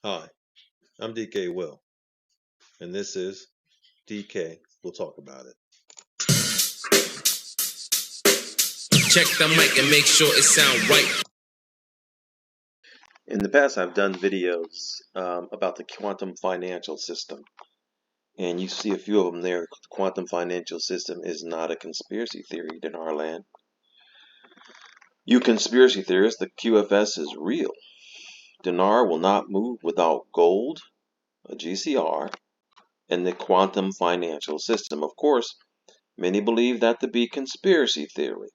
Hi, I'm DK Will, and this is DK We'll Talk About It. Check the mic and make sure it sound right. In the past, I've done videos about the quantum financial system, and you see a few of them there. The quantum financial system is not a conspiracy theory in our land. You conspiracy theorists, the QFS is real. DINAR will not move without gold, a GESARA, and the quantum financial system. Of course, many believe that to be conspiracy theory.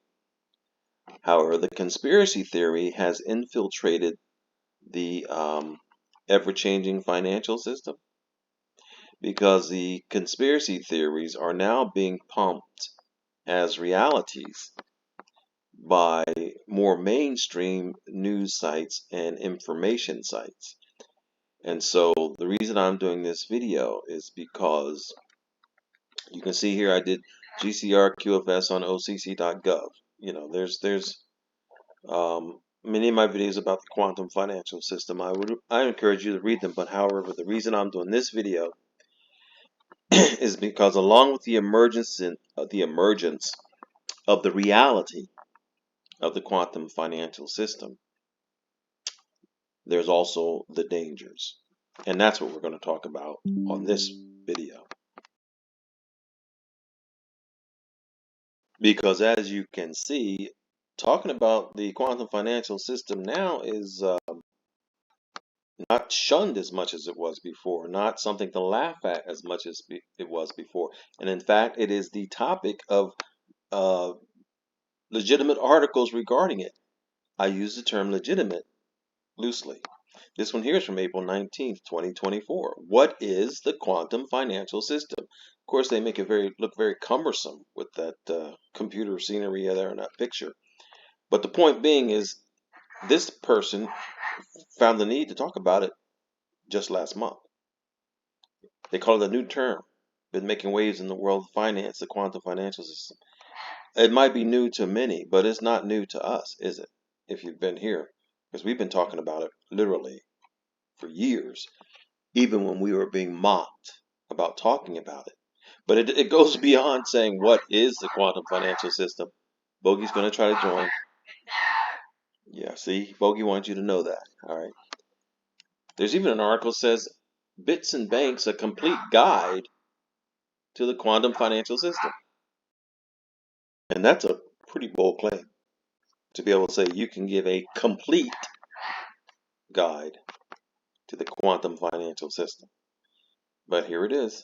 However, the conspiracy theory has infiltrated the ever-changing financial system because the conspiracy theories are now being pumped as realities by more mainstream news sites and information sites. And so the reason I'm doing this video is because you can see here I did GESARA QFS on OCC.gov. You know, there's many of my videos about the quantum financial system. I encourage you to read them, but however, the reason I'm doing this video is because along with the emergence of the reality of the quantum financial system, there's also the dangers. And that's what we're going to talk about on this video. Because as you can see, talking about the quantum financial system now is not shunned as much as it was before, not something to laugh at as much as it was before. And in fact, it is the topic of legitimate articles regarding it. I use the term legitimate loosely. This one here is from April 19th, 2024. What is the quantum financial system? Of course, they make it look very cumbersome with that computer scenery there in that picture. But the point being is this person found the need to talk about it just last month. They call it a new term. Been making waves in the world of finance, the quantum financial system. It might be new to many, but it's not new to us, is it? If you've been here, because we've been talking about it literally for years, even when we were being mocked about talking about it. But it goes beyond saying what is the quantum financial system. Bogey's going to try to join. Yeah, see, Bogey wants you to know that. All right. There's even an article that says Bits and Banks, a complete guide to the quantum financial system. And that's a pretty bold claim to be able to say you can give a complete guide to the quantum financial system. But here it is.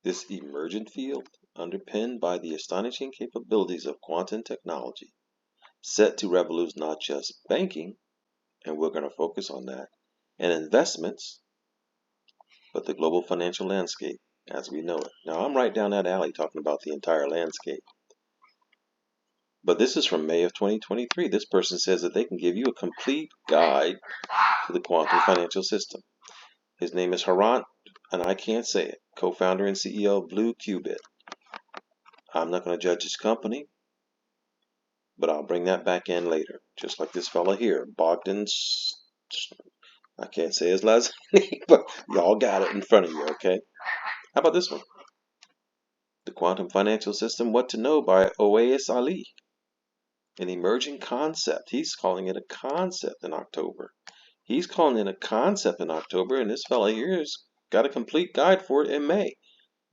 This emergent field, underpinned by the astonishing capabilities of quantum technology, set to revolutionize not just banking, and we're going to focus on that, and investments, but the global financial landscape as we know it. Now, I'm right down that alley talking about the entire landscape. But this is from May of 2023. This person says that they can give you a complete guide to the quantum financial system. His name is Hrant, and I can't say it, co-founder and CEO of Blue Qubit. I'm not going to judge his company, but I'll bring that back in later. Just like this fella here, Bogdan. I can't say his last name, but y'all got it in front of you, okay? How about this one? The Quantum Financial System, What to Know by Owais Ali. An emerging concept. He's calling it a concept in October. He's calling it a concept in October, and this fella here has got a complete guide for it in May,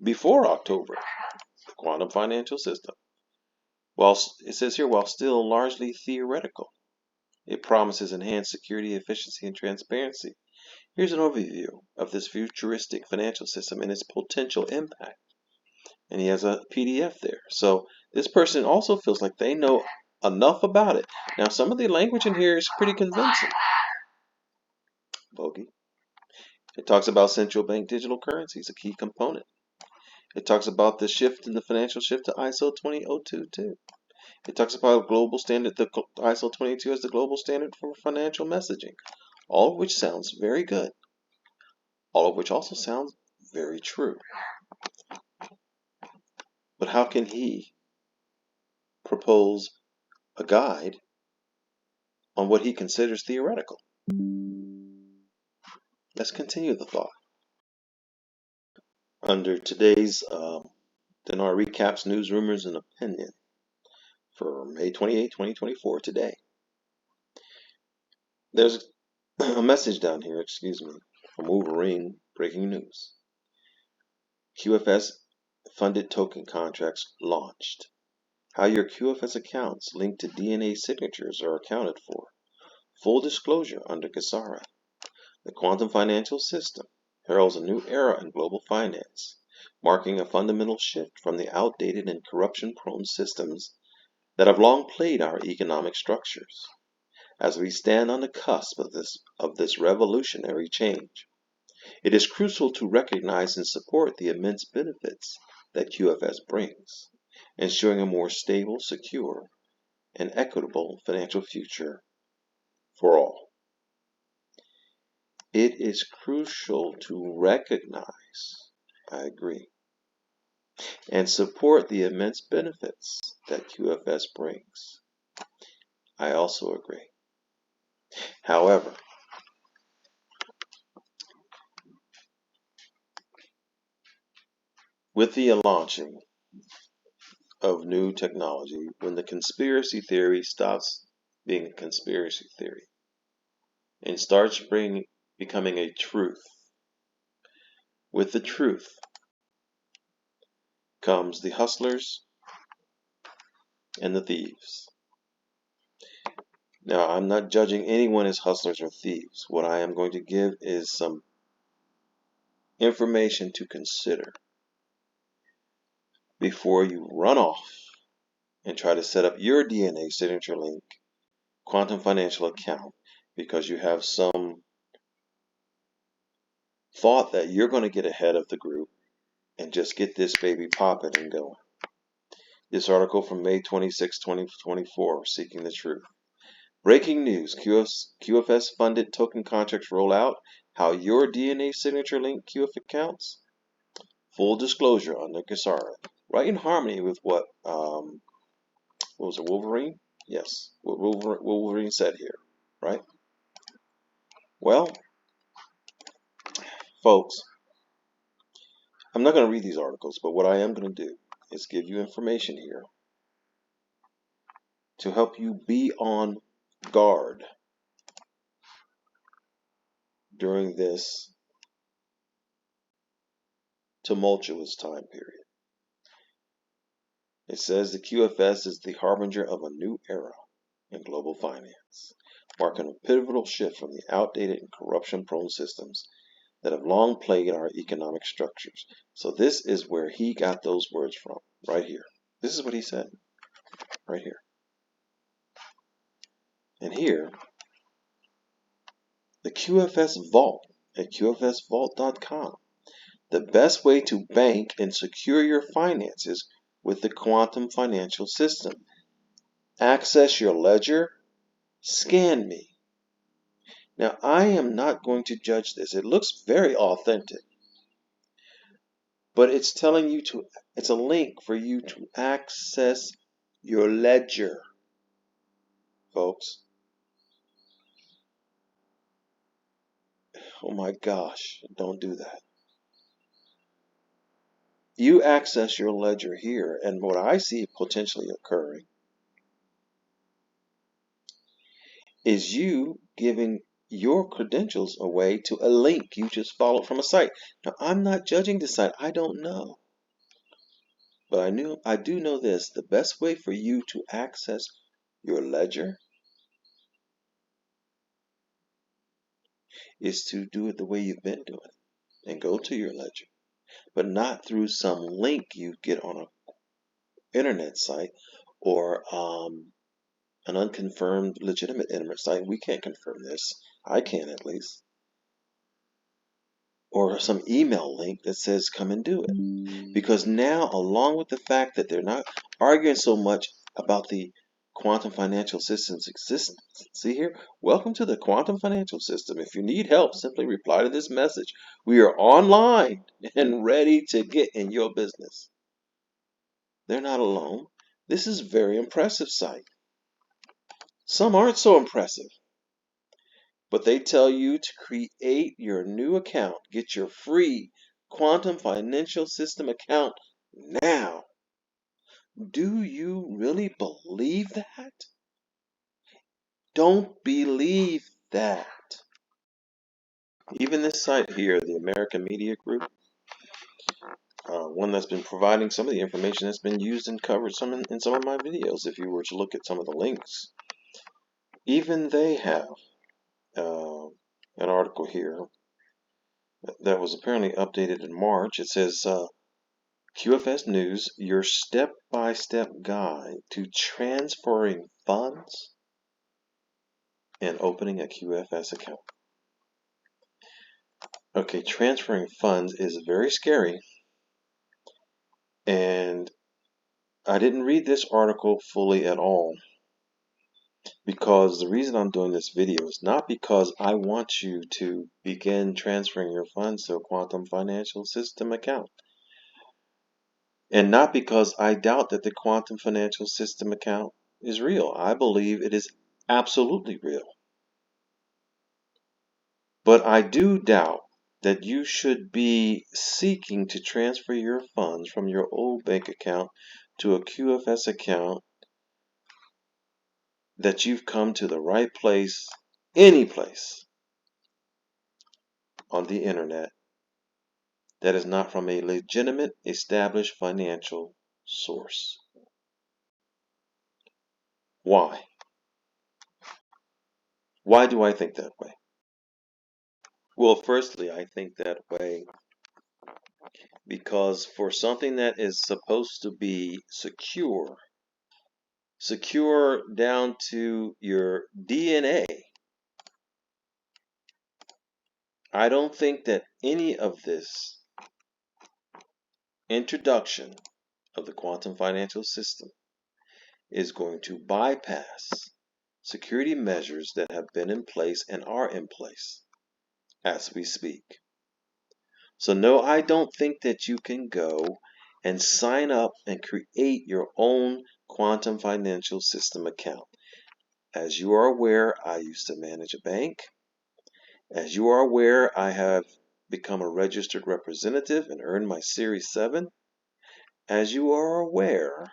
before October. The Quantum Financial System. While it says here, while still largely theoretical, it promises enhanced security, efficiency, and transparency. Here's an overview of this futuristic financial system and its potential impact. And he has a PDF there. So this person also feels like they know enough about it. Now, some of the language in here is pretty convincing. Bogey. It talks about central bank digital currencies, a key component. It talks about the shift in the financial shift to ISO 20022. It talks about global standard, the ISO 22 as the global standard for financial messaging. All of which sounds very good. All of which also sounds very true. But how can he propose a guide on what he considers theoretical? Let's continue the thought. Under today's DINAR Recaps News, Rumors, and Opinion for May 28, 2024, today. There's a message down here, from Wolverine, breaking news. QFS-funded token contracts launched. How your QFS accounts linked to DNA signatures are accounted for. Full disclosure under GESARA. The quantum financial system heralds a new era in global finance, marking a fundamental shift from the outdated and corruption-prone systems that have long plagued our economic structures. As we stand on the cusp of this revolutionary change, it is crucial to recognize and support the immense benefits that QFS brings, ensuring a more stable, secure, and equitable financial future for all. It is crucial to recognize, I agree, and support the immense benefits that QFS brings. I also agree. However, with the launching of new technology, when the conspiracy theory stops being a conspiracy theory and starts becoming a truth, with the truth comes the hustlers and the thieves. Now, I'm not judging anyone as hustlers or thieves. What I am going to give is some information to consider before you run off and try to set up your DNA signature link quantum financial account because you have some thought that you're going to get ahead of the group and just get this baby popping and going. This article from May 26, 2024, Seeking the Truth. Breaking news, QFS-funded token contracts roll out. How your DNA signature link QF accounts. Full disclosure under GESARA. Right in harmony with what was it, Wolverine? Yes, what Wolverine said here, right? Well, folks, I'm not going to read these articles, but what I am going to do is give you information here to help you be on guard during this tumultuous time period. It says the QFS is the harbinger of a new era in global finance, marking a pivotal shift from the outdated and corruption-prone systems that have long plagued our economic structures. So this is where he got those words from, right here. This is what he said, right here. And here, the QFS Vault at QFSVault.com. The best way to bank and secure your finances with the quantum financial system. Access your ledger, scan me. Now, I am not going to judge this. It looks very authentic. But it's telling you it's a link for you to access your ledger, folks. Oh my gosh, don't do that. You access your ledger here, and what I see potentially occurring is you giving your credentials away to a link you just followed from a site. Now, I'm not judging the site. I don't know. But I do know this. The best way for you to access your ledger is to do it the way you've been doing it and go to your ledger, but not through some link you get on an internet site or an unconfirmed legitimate internet site. We can't confirm this. I can at least. Or some email link that says come and do it. Because now, along with the fact that they're not arguing so much about the quantum financial system's existence. See here? Welcome to the quantum financial system. If you need help, simply reply to this message. We are online and ready to get in your business. They're not alone. This is a very impressive site. Some aren't so impressive. But they tell you to create your new account. Get your free quantum financial system account now. Do you really believe that? Don't believe that. Even this site here, the American Media Group, one that's been providing some of the information that's been used and covered in some of my videos. If you were to look at some of the links, even they have an article here that was apparently updated in March. It says, QFS News, your step-by-step guide to transferring funds and opening a QFS account. Okay, transferring funds is very scary, and I didn't read this article fully at all, because the reason I'm doing this video is not because I want you to begin transferring your funds to a quantum financial system account, and not because I doubt that the quantum financial system account is real. I believe it is absolutely real. But I do doubt that you should be seeking to transfer your funds from your old bank account to a QFS account, that you've come to the right place, any place on the internet that is not from a legitimate, established financial source. Why? Why do I think that way? Well, firstly, I think that way because for something that is supposed to be secure down to your DNA, I don't think that any of this introduction of the quantum financial system is going to bypass security measures that have been in place and are in place as we speak. So no, I don't think that you can go and sign up and create your own quantum financial system account. As you are aware, I used to manage a bank. As you are aware, I have become a registered representative and earned my Series 7. As you are aware,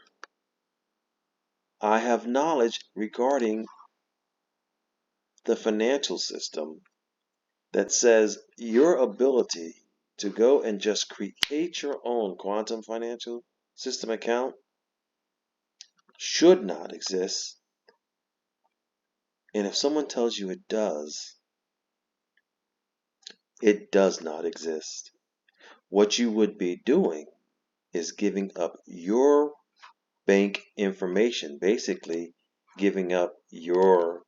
I have knowledge regarding the financial system that says your ability to go and just create your own quantum financial system account should not exist. And if someone tells you it does not exist. What you would be doing is giving up your bank information, basically giving up your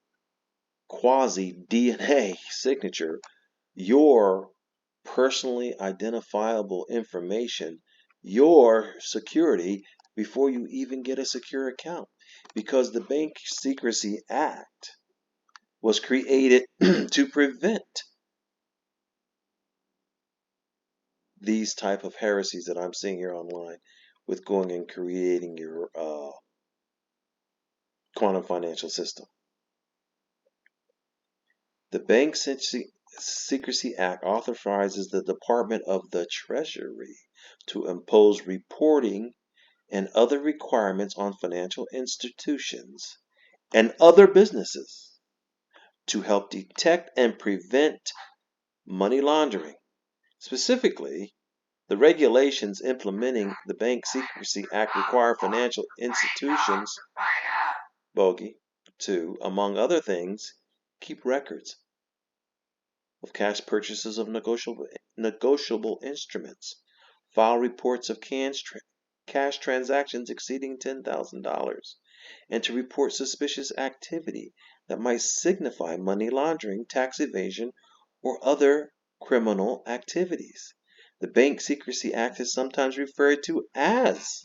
quasi DNA signature, your personally identifiable information, your security, before you even get a secure account. Because the Bank Secrecy Act was created to prevent these type of heresies that I'm seeing here online with going and creating your quantum financial system. The Bank Secrecy Act authorizes the Department of the Treasury to impose reporting and other requirements on financial institutions and other businesses to help detect and prevent money laundering. Specifically, the regulations implementing the Bank Secrecy Act require financial institutions, to, among other things, keep records of cash purchases of negotiable instruments, file reports of cash transactions exceeding $10,000, and to report suspicious activity that might signify money laundering, tax evasion, or other criminal activities. The Bank Secrecy Act is sometimes referred to as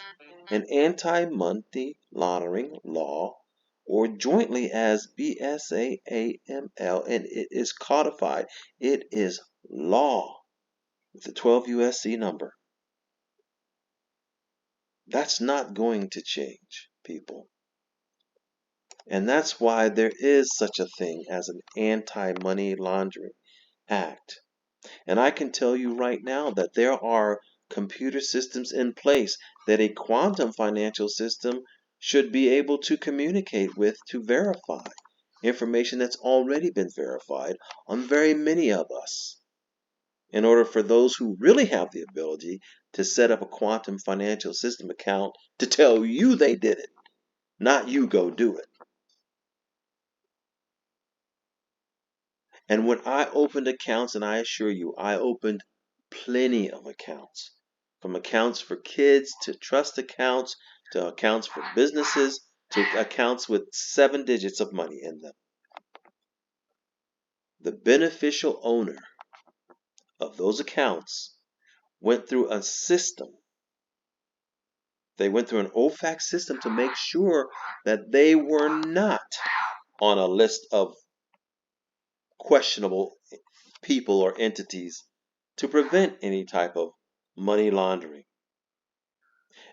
an anti-money laundering law, or jointly as BSA-AML, and it is codified. It is law with the 12 USC number. That's not going to change, people. And that's why there is such a thing as an anti-money laundering act. And I can tell you right now that there are computer systems in place that a quantum financial system should be able to communicate with to verify information that's already been verified on very many of us. In order for those who really have the ability to set up a quantum financial system account to tell you they did it, not you go do it. And when I opened accounts, and I assure you, I opened plenty of accounts, from accounts for kids to trust accounts to accounts for businesses to accounts with 7 digits of money in them. The beneficial owner of those accounts went through a system. They went through an OFAC system to make sure that they were not on a list of questionable people or entities to prevent any type of money laundering.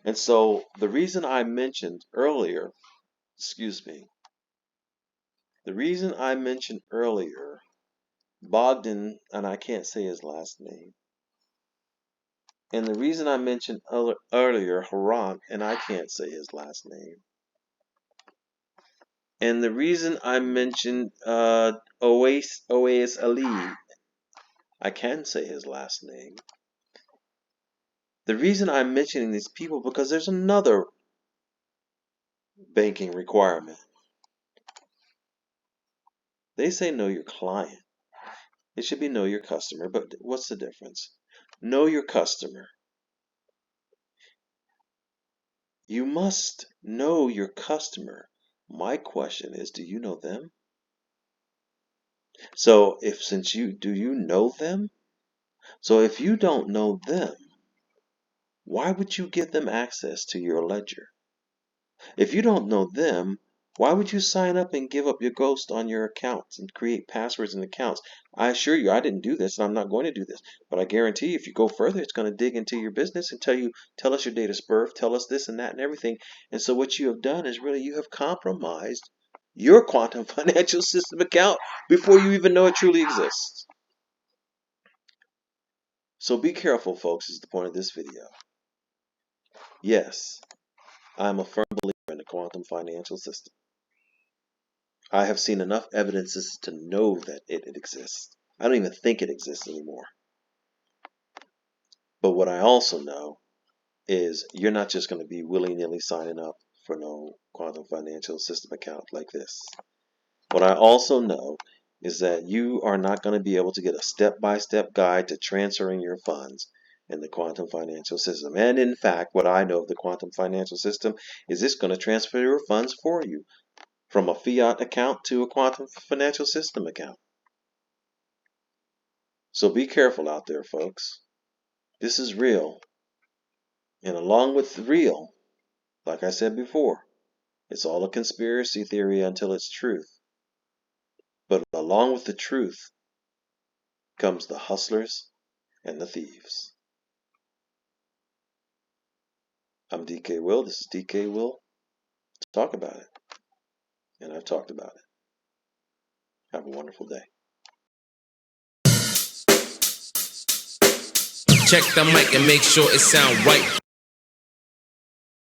And so the reason I mentioned earlier, Bogdan, and I can't say his last name, and the reason I mentioned earlier Hrant, and I can't say his last name, and the reason I mentioned Owais Ali, I can say his last name. The reason I'm mentioning these people because there's another banking requirement. They say know your client. It should be know your customer, but what's the difference? Know your customer. You must know your customer. My question is, do you know them? So do you know them? So if you don't know them, why would you give them access to your ledger? If you don't know them, why would you sign up and give up your ghost on your accounts and create passwords and accounts? I assure you, I didn't do this and I'm not going to do this. But I guarantee if you go further, it's going to dig into your business and tell us your date of birth, tell us this and that and everything. And so what you have done is really you have compromised your quantum financial system account before you even know it truly exists. So be careful, folks, is the point of this video. Yes, I'm a firm believer in the quantum financial system. I have seen enough evidences to know that it exists. I don't even think it exists anymore. But what I also know is you're not just going to be willy-nilly signing up for no quantum financial system account like this. What I also know is that you are not going to be able to get a step-by-step guide to transferring your funds in the quantum financial system. And in fact, what I know of the quantum financial system is it's going to transfer your funds for you from a fiat account to a quantum financial system account. So be careful out there, folks. This is real. And along with real, like I said before, it's all a conspiracy theory until it's truth. But along with the truth comes the hustlers and the thieves. I'm DK Will. This is DK Will. Talk about it. And I've talked about it. Have a wonderful day. Check the mic and make sure it sound right.